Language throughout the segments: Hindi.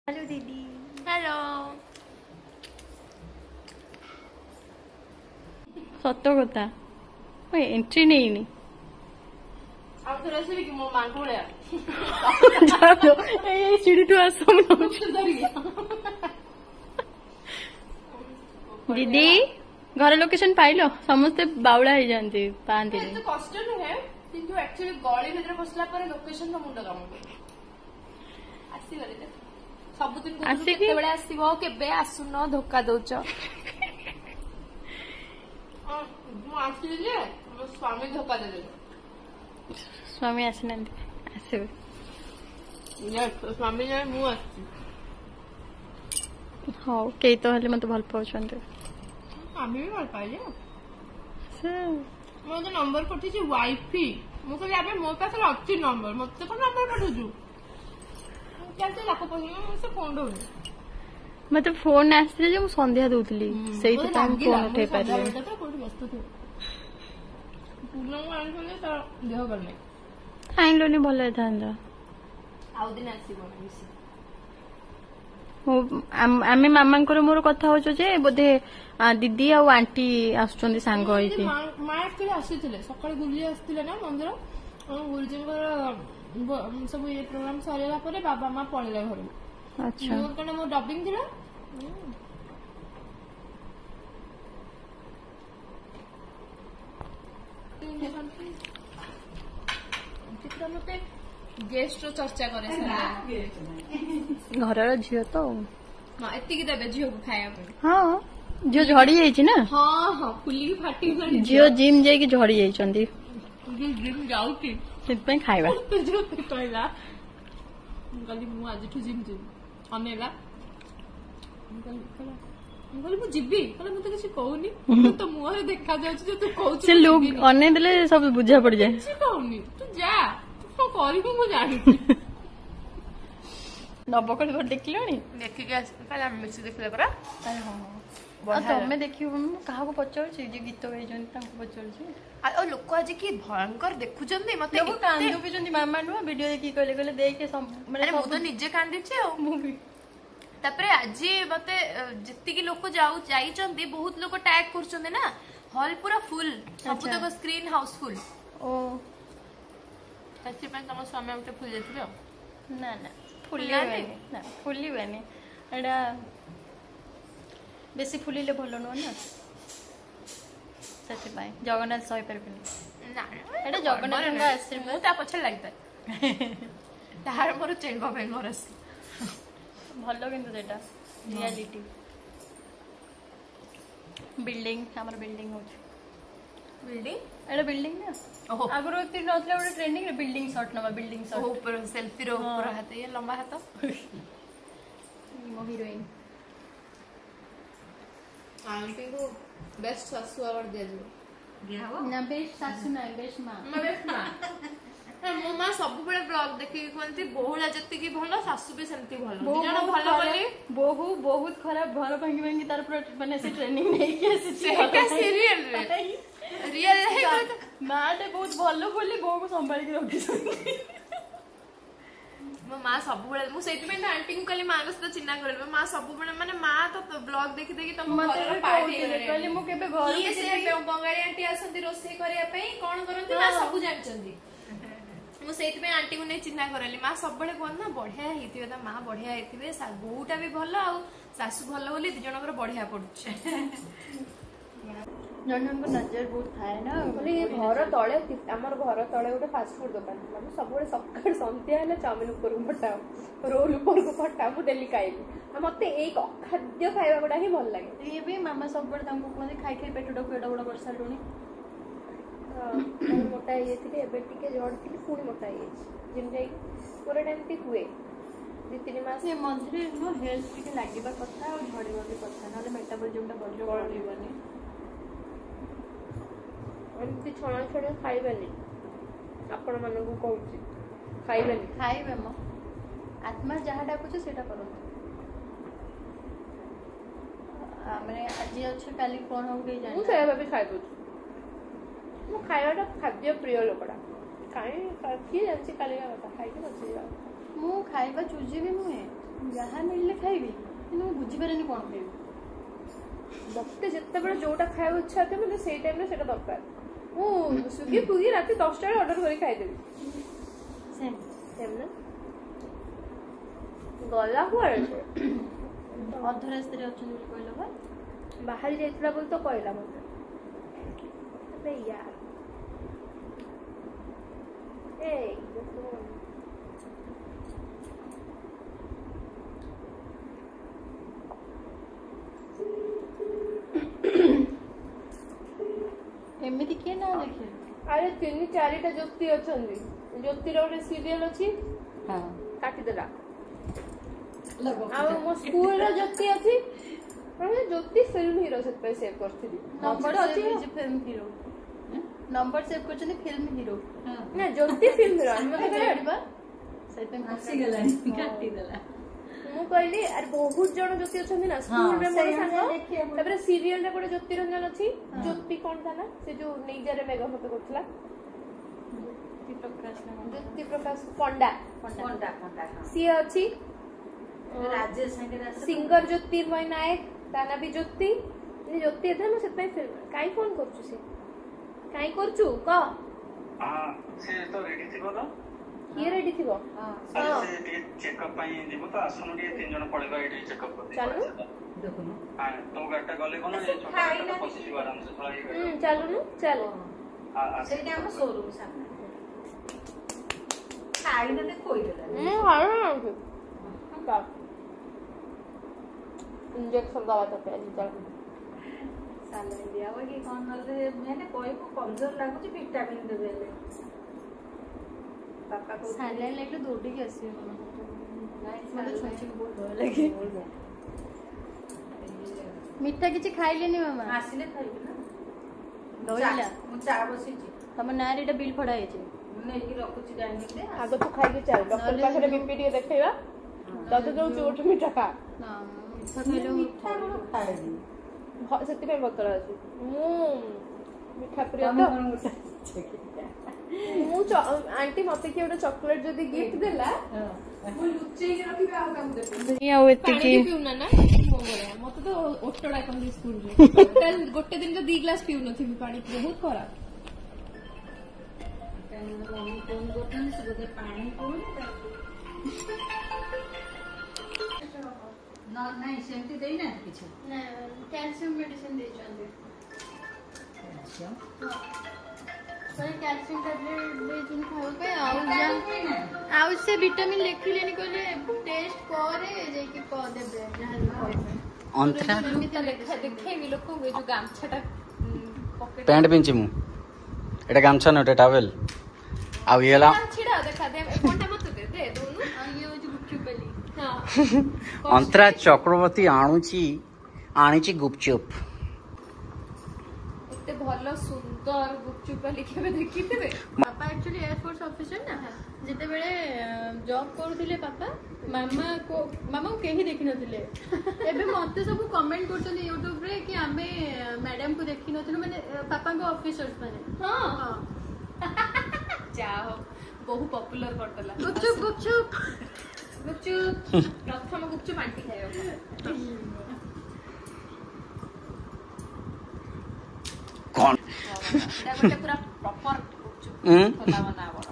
हेलो दीदी। हेलो सत कथा मैं एंट्री नहीं ଆଉ ଥରେ ଆସିବି କି ମୋ ମାଙ୍କ ଭଳିଆ सीढ़ी आस दीदी घर लोकेशन पाइल समस्ते बाउला हो जाती पाती ଏତେ କଷ୍ଟ ନୁହେଁ କିନ୍ତୁ ଆକ୍ଚୁଆଲି ଗଳି ଭିତରେ ପଶିଲା ପରେ ଲୋକେସନ ର ମୁଣ୍ଡ କାମ କରେ ଆସିଗଲେ ଯେ ସବୁଦିନ କେତେବେଳେ ଆସିବ କେବେ ଆସୁନ ଧୋକା ଦଉଛ ମୁଁ ଆସିଲି ଯେ ମୋ ସ୍ୱାମୀ ଧୋକା ଦେଲେ स्वामी आसना आसवे ସ୍ୱାମୀ ଯାଏ ମୁଁ ଆସିଛି हाँ कई तो हेले मत भल पाँच ସ୍ୱାମୀ ବି ଭଲ ପାଇଲେ ମୁଁ ତ ନମ୍ବର ପଠେଇଛି ୱାଇଫି ମୁଁ କହିଲି ଆବେ ମୋ ପାଖରେ ଅଛି ନମ୍ବର ମତେ କଣ ନମ୍ବର ପଠଉଛୁ କେମିତି ତାକୁ ପଠେଇବି ସେ ଫୋନ ଦଉନି मत फोन आसले जो संध्या दूसरी से फोन उठे पारे देह भल नहीं आईलोनी भल था आउ दिन आसो आम मामा मोर कथा हो बोधे दीदी आ आंटी आसुचंदी सांग होइकी माँ एक्चुअली आसीथिले सकाळे बुली आसीथिले ना मंदिर गुरुजींकर सब ये प्रोग्राम सरिला परे बाबा माँ पळेला घर अच्छा मोर कने मो डबिंग थिला चित्र मते गेस्ट रो चर्चा करे घर झील तो हाँ एति देवे झील को खाया हाँ झील झड़ी जाइए ना हाँ हाँ फुली फाटी झील जिम जाइए झड़ी जाइए जिम जाऊँगी खाइबा जो कहला कहली मु आज जिम जिम अनेला ମୁଁ ଯିବି କହିଲେ ମୁଁ ତ କିଛି କହୁନି ତ ମୁହଁରେ ଦେଖା ଯାଉଛି ଯେ ତୁ କହୁଛୁ ସେ ଲୋକ ଅନେଇ ଦେଲେ ସବୁ ବୁଝା ପଡିଯାଏ କିଛି କହୁନି ତୁ ଯା ତୁ କଣ କରିବୁ ମୁଁ ଜାଣିଛି ନବକଳି ଗୋଟେ ଦେଖିଲଣି ଦେଖିକି ଆସି କାଲି ଆମେ ମିଶି ଦେଖିଲେ ପରା ତମେ ଦେଖିବ ମୁଁ କାହାକୁ ପଚାରୁଛି ଯେ ଗୀତ ଗାଇଛନ୍ତି ତାଙ୍କୁ ପଚାରୁଛି ଆଉ ଲୋକ ଆଜି କି ଭୟଙ୍କର ଦେଖୁଛନ୍ତି ମତେ କାନ୍ଦୁ ପିଛନ୍ତି ମାମା ନୁହଁ ଭିଡିଓ ଦେଖିକି କହିଲେ କହିଲେ ଦେଖେ ମାନେ ମୁଁ ତ ନିଜେ କାନ୍ଦିଛି ଆଉ ମୁଁ ବି ତାପରେ ଆଜି ମତେ ଯେତିକି ଲୋକ ଯାଇଛନ୍ତି ବହୁତ ଲୋକ ଟ୍ୟାଗ କରୁଛନ୍ତି ନା ହଲ୍ ପୁରା ଫୁଲ ସବୁତକ ସ୍କ୍ରିନ୍ ହାଉସଫୁଲ ଓ ସେଥିପାଇଁ ତମ ସ୍ୱାମୀ ଗୋଟେ ଫୁଲ ଯାଇଥିବେ ଆଉ ନା ନା ଫୁଲିବେନି ଏଇଟା ବେଶୀ ଫୁଲିଲେ ଭଲ ନୁହଁ ନା ସେଥିପାଇଁ ଜଗନ୍ନାଥ ସହିପାରିବେନି ଏଇଟା ଜଗନ୍ନାଥଙ୍କ ଆଶୀର୍ବାଦ ମୁଁ ତା ପଛରେ ଲାଗିଥାଏ ତାହାର ମୋର ଚେଙ୍ଗ ବେଙ୍ଗର ଆସି ଭଲ କିନ୍ତୁ ସେଟା ରିୟାଲିଟି बिल्डिंग हमर बिल्डिंग होची बिल्डिंग एटा बिल्डिंग ना आगरो एति नथला ओडे ट्रेंडिंग रे बिल्डिंग शॉट नवा बिल्डिंग शॉट ऊपर सेल्फी रो ऊपर हाथ ये लंबा हाथ मो हीरोइन आंटी को बेस्ट सासू अवार्ड दे दो ना बेस्ट सासू ना बेस्ट मां बेस्ट मां मो माँ सब बड़े ब्लॉग देखिए कहती बहुला जति भल सासू भी सेमती भल भल बोली बहु बहुत खराब घर भांगी भांगी तार माने से ट्रेनिंग नहीं के सीरियल रियल माटे बहुत भलो बोली बहु को संभाली के रखी मो माँ सब बड़े मु सेति में आंटी को कहली माँ को सहित चिन्हा करले माँ सब बड़े माने माँ तो ब्लॉग देखि देखि तुम घर पार्टी कहली मु केबे घर ये से बंगाली आंटी आसंती रोसे करिया पई कोन करंती माँ सब जानचंदी ମୁଁ ସେଇଥିପାଇଁ ଆଣ୍ଟିକୁ ନେଇ ଚିହ୍ନା କରାଲି ମା ସବୁବେଳେ କୁହନ୍ତି ନା ବଢିଆ ହେଇଥିବେ ତା ମା ବଢିଆ ହେଇଥିବେ ବୋଉଟା ବି ଭଲ ଆଉ ଶାଶୁ ଭଲ ବୋଲି ଦି ଜଣଙ୍କର ବଢିଆ ପଡୁଛି ଜଣଙ୍କ ନଜର ବହୁତ ଥାଏ ନା ମାନେ ଘର ତଳେ ଆମର ଘର ତଳେ ଗୋଟେ ଫାଷ୍ଟ ଫୁଡ ଦୋକାନ ଥିଲା ମୁଁ ସବୁବେଳେ ସକାଳ ସନ୍ଧ୍ୟା ହେଲେ ଚାଉମିନ ଉପରକୁ ପଠାଉ ରୋଲ ଉପରକୁ ପଠାଉ ମୁଁ ଡେଲି ଖାଇବି ଆଉ ମତେ ଏଇ ଖାଦ୍ୟ ଖାଇବା ଗୁଡା ହିଁ ଭଲ ଲାଗେ ଇଏ ବି ମାମା ସବୁବେଳେ ତାଙ୍କୁ କୁହନ୍ତି ଖାଇ ଖାଇ ପେଟଟାକୁ ଏଡ ବଡ କରିସାରିଲୁଣି मोटा ये झड़ती पुणी मोटा जिम जा पूरा एमती हुए 2-3 मास मझे हेल्थ टे लगे कथा और झड़वा भी कथा ना मेटाबॉलिज्म बढ़नी एमती छणा छणी खाइबानी आपण मानकु कहूची खाइबानी खाइबे म आत्मा जहाँ डाकुचे सेटा करंतु माने आज अच्छे काली कोन हो गई जाने मु से भाबी खाइबो मु खाइबाटा खाद्य प्रिय लोकड़ा काई किए जानछि काली का खाइ के बची जा मु खाइबा चूजी भी नुहे ଯାହା ମିଳିଲେ ଖାଇବି କିନ୍ତୁ ମୁଁ ବୁଝିପାରେନି କଣ ଖାଇବି। ମତେ ଯେତେବେଳେ ଯୋଉଟା ଖାଇବାକୁ ଇଚ୍ଛା ଥିବ ମୋତେ ସେଇ ଟାଇମରେ ସେଇଟା ଦରକାର। ମୁଁ ସ୍ୱିଗି ଫୁଗି ରାତି 10ଟା ବେଳେ ଅର୍ଡର କରି ଖାଇଦେବି। ସେମିତି ଗଲା କୁଆଡେ ଅଧ ରାସ୍ତାରେ ଅଛନ୍ତି ବୋଲି କହିଲ ବା। ବାହାରି ଯାଇଥିଲା ବୋଲି ତ କହିଲା ମତେ। अबे यार एमती किए ना देखे अरे 3-4टा ज्योति अछंदी ज्योतिर गोटे सीरियल अछि हां काटी देला आ मो स्कूल रो ज्योति अछि हम ज्योति फिल्म हीरो से पे सेव करथिली नंबर अछि फिल्म हीरो नंबर सेव करछनी फिल्म हीरो ना ज्योति फिल्म हीरो हम कहबा सही पे हसी गलानी काटी देला मु कहली अरे बहुत जण ज्योति अछंदी ना स्कूल रे मोर संग तबरे सीरियल रे गोटे ज्योति रंजन अछि ज्योति कोन था ना से जो नेइजा रे मेगा फोटो करथला ज्योति प्रकाश पंडा पंडा पंडा सी अछि राजेश सिंगर ज्योतिर्मय नायक ताना भी ज्योति ज्योति एथे मु सेतै फिल्म काई फोन करछु से काई करछु क हां से तो रेडी थिबो तो किए रेडी थिबो हां से चेकअप पई दिबो तो आसनु डी 3 जण पड़ेगा एडी चेकअप कर चलू देखो हां तो गाटा गले कोन ए छोटा गाटा पसिबो आराम से थोड़ा ये चलू चल सेटा हम शोरूम सामने खाई न कोई देला हां इंजेक्शन दवा तो पे चल साले दिया हो कि कोन नले मैंने कोई को कमजोर लागु छी विटामिन दे देले पापा को साले लेके दौड़ी के आसी मतलब छोटी बहुत डर लगे मिठा किछि खाइलेनी मामा आसिले खाइबे ना दौड़िला मु चा बसी छी हम नारीटा बिल फड़ा हे छी नै की रखु छी डाइनिंग रे आगो तो खाइ के चल डॉक्टर पाखरे बीपी टी देखैबा तते जो चोट मिठा खा ना मिठा खाइले मिठा खाइबी सेति पे बतरा अछि मु मिठा प्रिय तो मु आंटी मते के ओटा चॉकलेट जदी गिफ्ट देला मु लुचै के रखिबे आ काम देबे या एति की पिउना ना मते तो ओटडा कम स्कूल रे कल गोटे दिन तो 2 ग्लास पिउ नथि पानी बहुत खराब कोन गोटन से गोटे पानी कोन ना नहीं सेमती देई ना किछ ना कैल्शियम मेडिसिन दे चंदे कैल्शियम सही कैल्शियम टैबलेट दे जिन खाओ पे आउ से विटामिन लिखिलेनी कहले टेस्ट करे जे कि क देबे जहां अंतरा देखे भी लोक को जो गामछाटा पॉकेट पैंट पिंची मु एटा गामछा न एटा टावेल आ येला छिड़ा देखा दे कोनटा मत दे दोनों आ ये हो जो गुपचुप वाली हां अंतरा चक्रवर्ती आणुची गुपचुप एते भलो सुंदर गुपचुप वाली केबे देखिथिबे पापा एक्चुअली एयरफोर्स ऑफिसर ना जेते बेले जॉब करथिले पापा मामा को केही देखि नथिले एबे मते सब कमेंट करछन YouTube रे कि हमें मैडम को देखि नथिलु माने पापा को ऑफिसर्स माने हां जाओ बहु पॉपुलर करतला गुपचुप गुपचुप गुपचुप प्रथम गुपचुप आंटी खायो कौन एटा गोटे पूरा प्रॉपर गुपचुप खोला बना बड़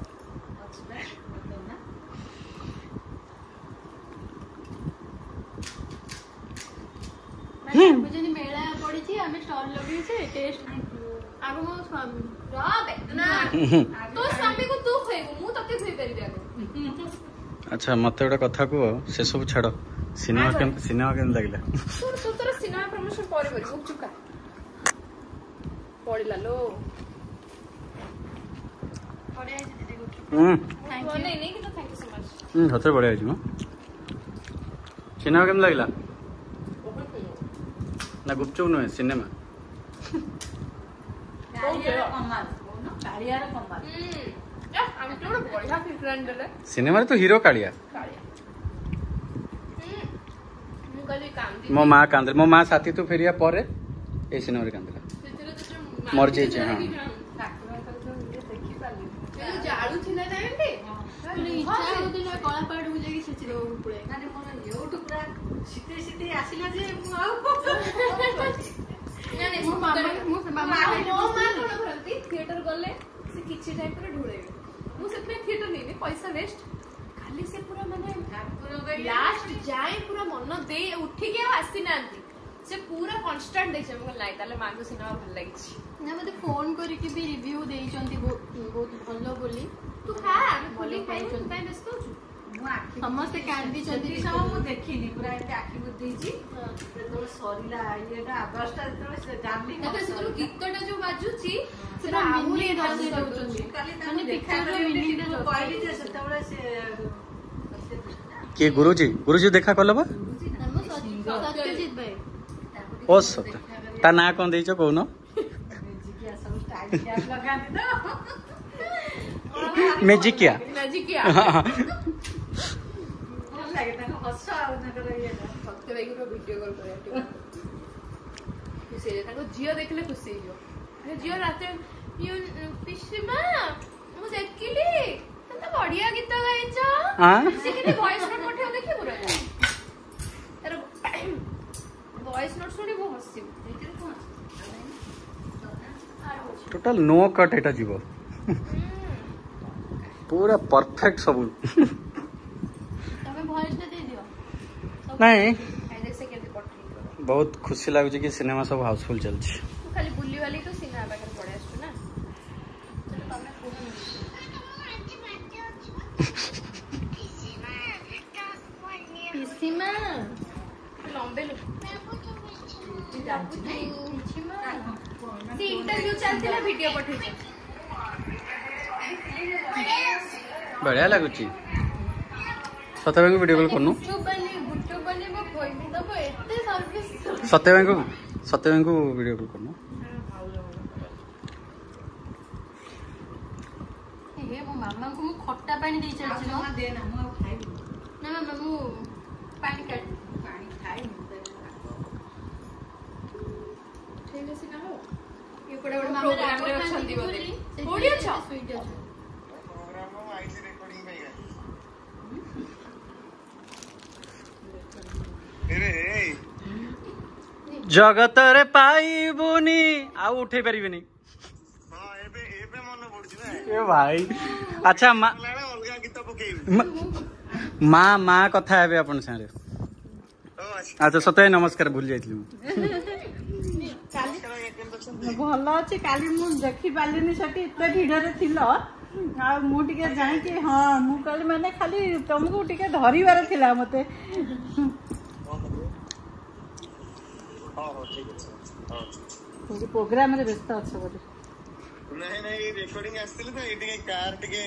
मुझे मेला पड़ी थी हमें स्टॉल लगी छे टेस्ट आगो मो स्वामी रबे ना तो स्वामी को तू खइबो मु तके खइ परिबे आगो अच्छा मते गोटे कथा को से सब छाड़ सिनेमा केम लागला तू तोर सिनेमा प्रमोशन करे बरी गुपचुप का पड़िला लो पड़े आई दीदी गुपचुप थैंक यू नहीं कि तो थैंक यू सो मच होते बढ़िया है सिनेमा केम लागला ना गुपचुप नुहे सिनेमा सिनेमा तो हीरो कालिया मो माँ कांदे मो माँ साथी तो फेरिया परे ए सिनेमा रे कांदला मर जे हां जाळू थिला टाइम पे इच्छा होतिला कळा पाड़ बुझे कि सेची रो पुळे माने मोर यूट्यूब ସିତେ ସିତେ ଆସିଲା ଯେ ମୁଁ ଆଉ ମୋ ମା କଣ କରନ୍ତି थिएटर गले से किछि टाइम पर ढुळेबे मु सेतमे थिएटर नेबे पैसा वेस्ट खाली से पूरा माने लास्ट जाए पूरा मन दे उठी के आसी नांती से पूरा कांस्टेंट देखै हमको लाइ ताले मागु सिनेमा भल लागि छी ना मते फोन करी के भी रिव्यू देई चंती बहुत भलो बोली तू खा हम बोली खाइ तुम टाइम व्यस्त हो समस्त कांदी चंदी सब मु देखिनी पूरा एते आखि बुद्धि छी तो सरीला येटा 10टा तो जानली ना तो से गीतटा जो बाजुची सेटा आहुरी दर्शे दउचंती माने पिक्चर रे मिनिंग रे कहली जे सेतबळे से के गुरुजी देखा कलबा सत्यजीत भाई ओ सत्य ता ना कोन देइछो कहनो म्यूजिकिया सब स्टाइल क्या लगा दे मैजिकिया मैजिकिया ଭଲ ଲାଗେ ତାଙ୍କ ହସ ଆଉ ତାଙ୍କର ଇଏ ସତ୍ୟ ଭାଇ को वीडियो कॉल କରିବା खुशी है ताको जियो देखले खुशी हो अरे जियो राते पिसीमा मु देखिली तो बढ़िया गीत गाइछ हां से के वॉइस नोट पठे देखि पूरा तार वॉइस नोट सुनी वो हसी टोटल नो कट एटा जीवो पूरा परफेक्ट सब तमे वॉइस दे दियो नहीं आई देख से केते पठे बहुत खुशी लागुची कि सिनेमा सब हाउसफुल चलछि तू खाली बुल्ली वाली तो सिनेमा बागर पड़े आछू ना चलो तमे पिसीमा लंबे लो इंटरव्यू चलती वीडियो पठे बढ़िया लागुची सत्य भाई को वीडियो कॉल करनु सत्य भाई को वीडियो कॉल करनु हे मो मामा को मु खट्टा पानी दे चलछि न दे ना मु खाइ ना मामा मु पानी काट पानी खाइ ठीक है सिना हो ये कोडा प्रोग्राम रे छंदी बोले कोडी अच्छा स्वीट अच्छा प्रोग्राम में आईसी रिकॉर्डिंग पे गया अरे जगत रे पाइबुनी आ उठे परिबेनी हां एबे मन पड़छि ना ए भाई अच्छा मां लाडा अलगा गीत पकेबी मां कथा हेबे अपन सारे अच्छा सत्य नमस्कार भूल जाइतली ଭଲ ଅଛି କାଲି ମୁଁ ଦେଖି ପାରିଲିନି ସେଠି ଏତେ ଭିଡରେ ଥିଲ ଆଉ ମୁଁ ଟିକେ ଜାଣିକି ହଁ ମୁଁ କହିଲି ମାନେ ଖାଲି ତମକୁ ଟିକେ ଧରିବାର ଥିଲା ମତେ प्रोग्राम रे व्यस्त अछ बोले नहीं नहीं रिकॉर्डिंग आस्तिले तो एटिके कार टिके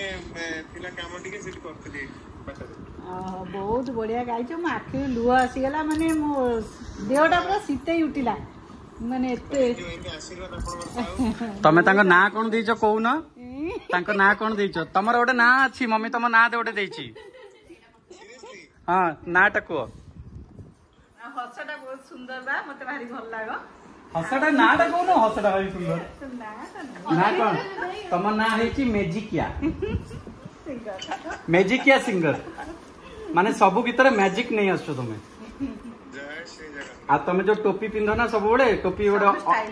पिला काम टिके सेट करतली बहुत बढ़िया गाइछ म आखि लुआ आसी गेला माने मो देहटा पूरा सीते उठिला माने एते तमे तांको ना कोन देइछो कहू ना तांको ना कोन देइछो तमर ओटे ना अछि मम्मी तम ना दे ओटे देइछि हां नाटा को हसटा बहुत सुंदर बा मते भारी भल लागो हसटा नाटा को ना हसटा भारी सुंदर ना कोन तम ना हेछि मैजिकिया सिंगर माने सब गीतर मैजिक नहीं आछो तमे आ तमे जो टोपी पिंधो ना सब बड़े टोपी गोटे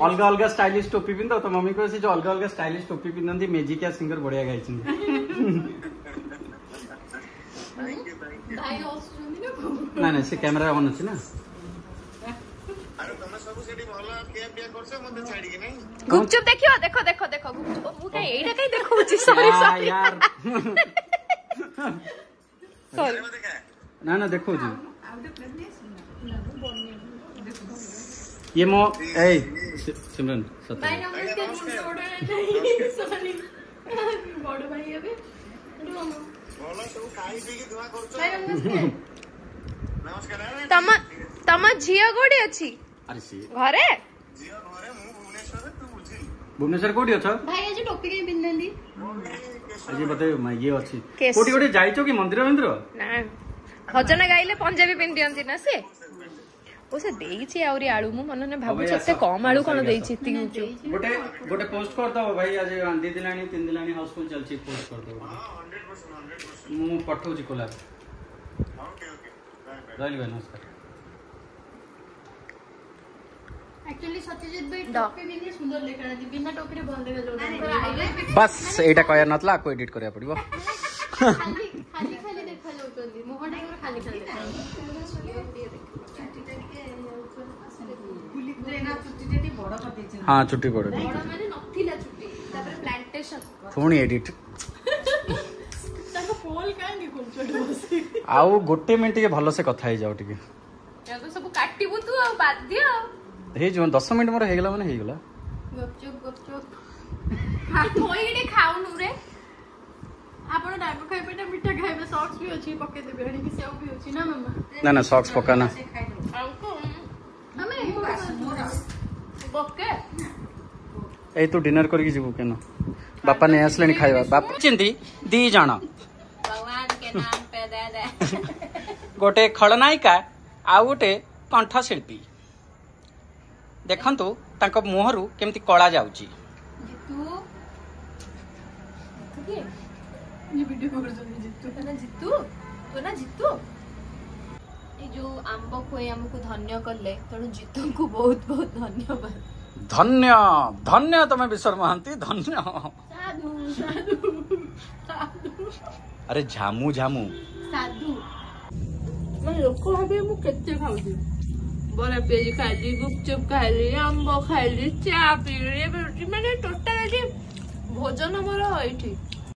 अलग अलग स्टाइलिश टोपी पिंधो तो मम्मी को जो अलग अलग स्टाइलिश टोपी पिंधती मैजिकिया सिंगर बढ़िया गाई ना ना से कैमरा ऑन अछि ना अरे तमे सब सेठी भलो केयर पिया करछो मते छाडी के नहीं गुपचुप देखियो देखो देखो देखो गुपचुप मु कहीं एटा कहीं देखौची सॉरी सॉरी यार सॉरी ना ना देखो जी ये मो ए सिमरन सत्य भाई नमस्कार सॉरी बड़ भाई अबे भलो सब खाई पी के दुआ करछो भाई नमस्कार नमस्कार तम झियो कोडी अछि अरे सी घरे जियो घरे मु भुवनेश्वर तू बुझी भुवनेश्वर कोडी अछ भाई आज टोपी के पिन्नंदी आज बते ये अछि कोडी कोडी जाइछो कि मंदिर मंदिर ना भजन गाइले पंजाबी पिन दियंती ना से ओ से देइछि आउरी आळू मु मन ने भाबु छते कम आळू कोन देइछि ती उचु गोटे गोटे पोस्ट कर दो भाई आज आंदी दिलानी 3 दिलानी हाउसफुल चलछि पोस्ट कर दो 100% मु पठौ छि कोला ओके ओके बाय बाय रहली भाई नमस्कार एक्चुअली सत्यजित भाई टोपी भी सुंदर देखा बिना टोपी रे भल देखा बस एटा कहया नतला को एडिट करया पड़िबो खाली खाली खाली देखा जाउतोंदी मोहडा के खाली खाली देखा बुली देना चुट्टी टेटी बड़ कटे छै हां चुट्टी बड़ बड़ माने नथिला चुट्टी तापर प्लांटेशन पुणी एडिट ताको पोल कांडी कोन छोड़ बसी आउ गोटे मिनिट के भलो से कथा ही जाओ टिके या तो सब काटिबु तू आ बाध्य हे जो 10 मिनिट मोर हेगला माने हेगला गपचुप थोइडे खाउनु रे आपण डाबो खाइबे ना मिठा खाइबे सॉक्स भी अछि पके देबे हनी कि सेव भी अछि ना मम्मा ना ना सॉक्स पकाना आउको हमें बके ए तू डिनर करके जीवु केनो बापा ने आसलेनी खाइबा बाप चिंती दी जाना भगवान के नाम पे दे दे गोटे खलनायिका आ गोटे कंठशिल्पी देखंतु तांको मुहरु केमती कळा जाउची जितू के ये वीडियो कर जो जितू तो ना जितू ए जो आंब खोई हमको धन्य करले तेणु जितू को बहुत बहुत धन्यवाद धन्य धन्य तमे विश्वर महांती धन्य साधु साधु साधु अरे झामू झामू साधु मैं लोक भाबे मु केते खाउदी बड़ा पेज खाइली गुपचुप खाइली आंब खाइली चा पीली माने टोटल भोजन मोर एठी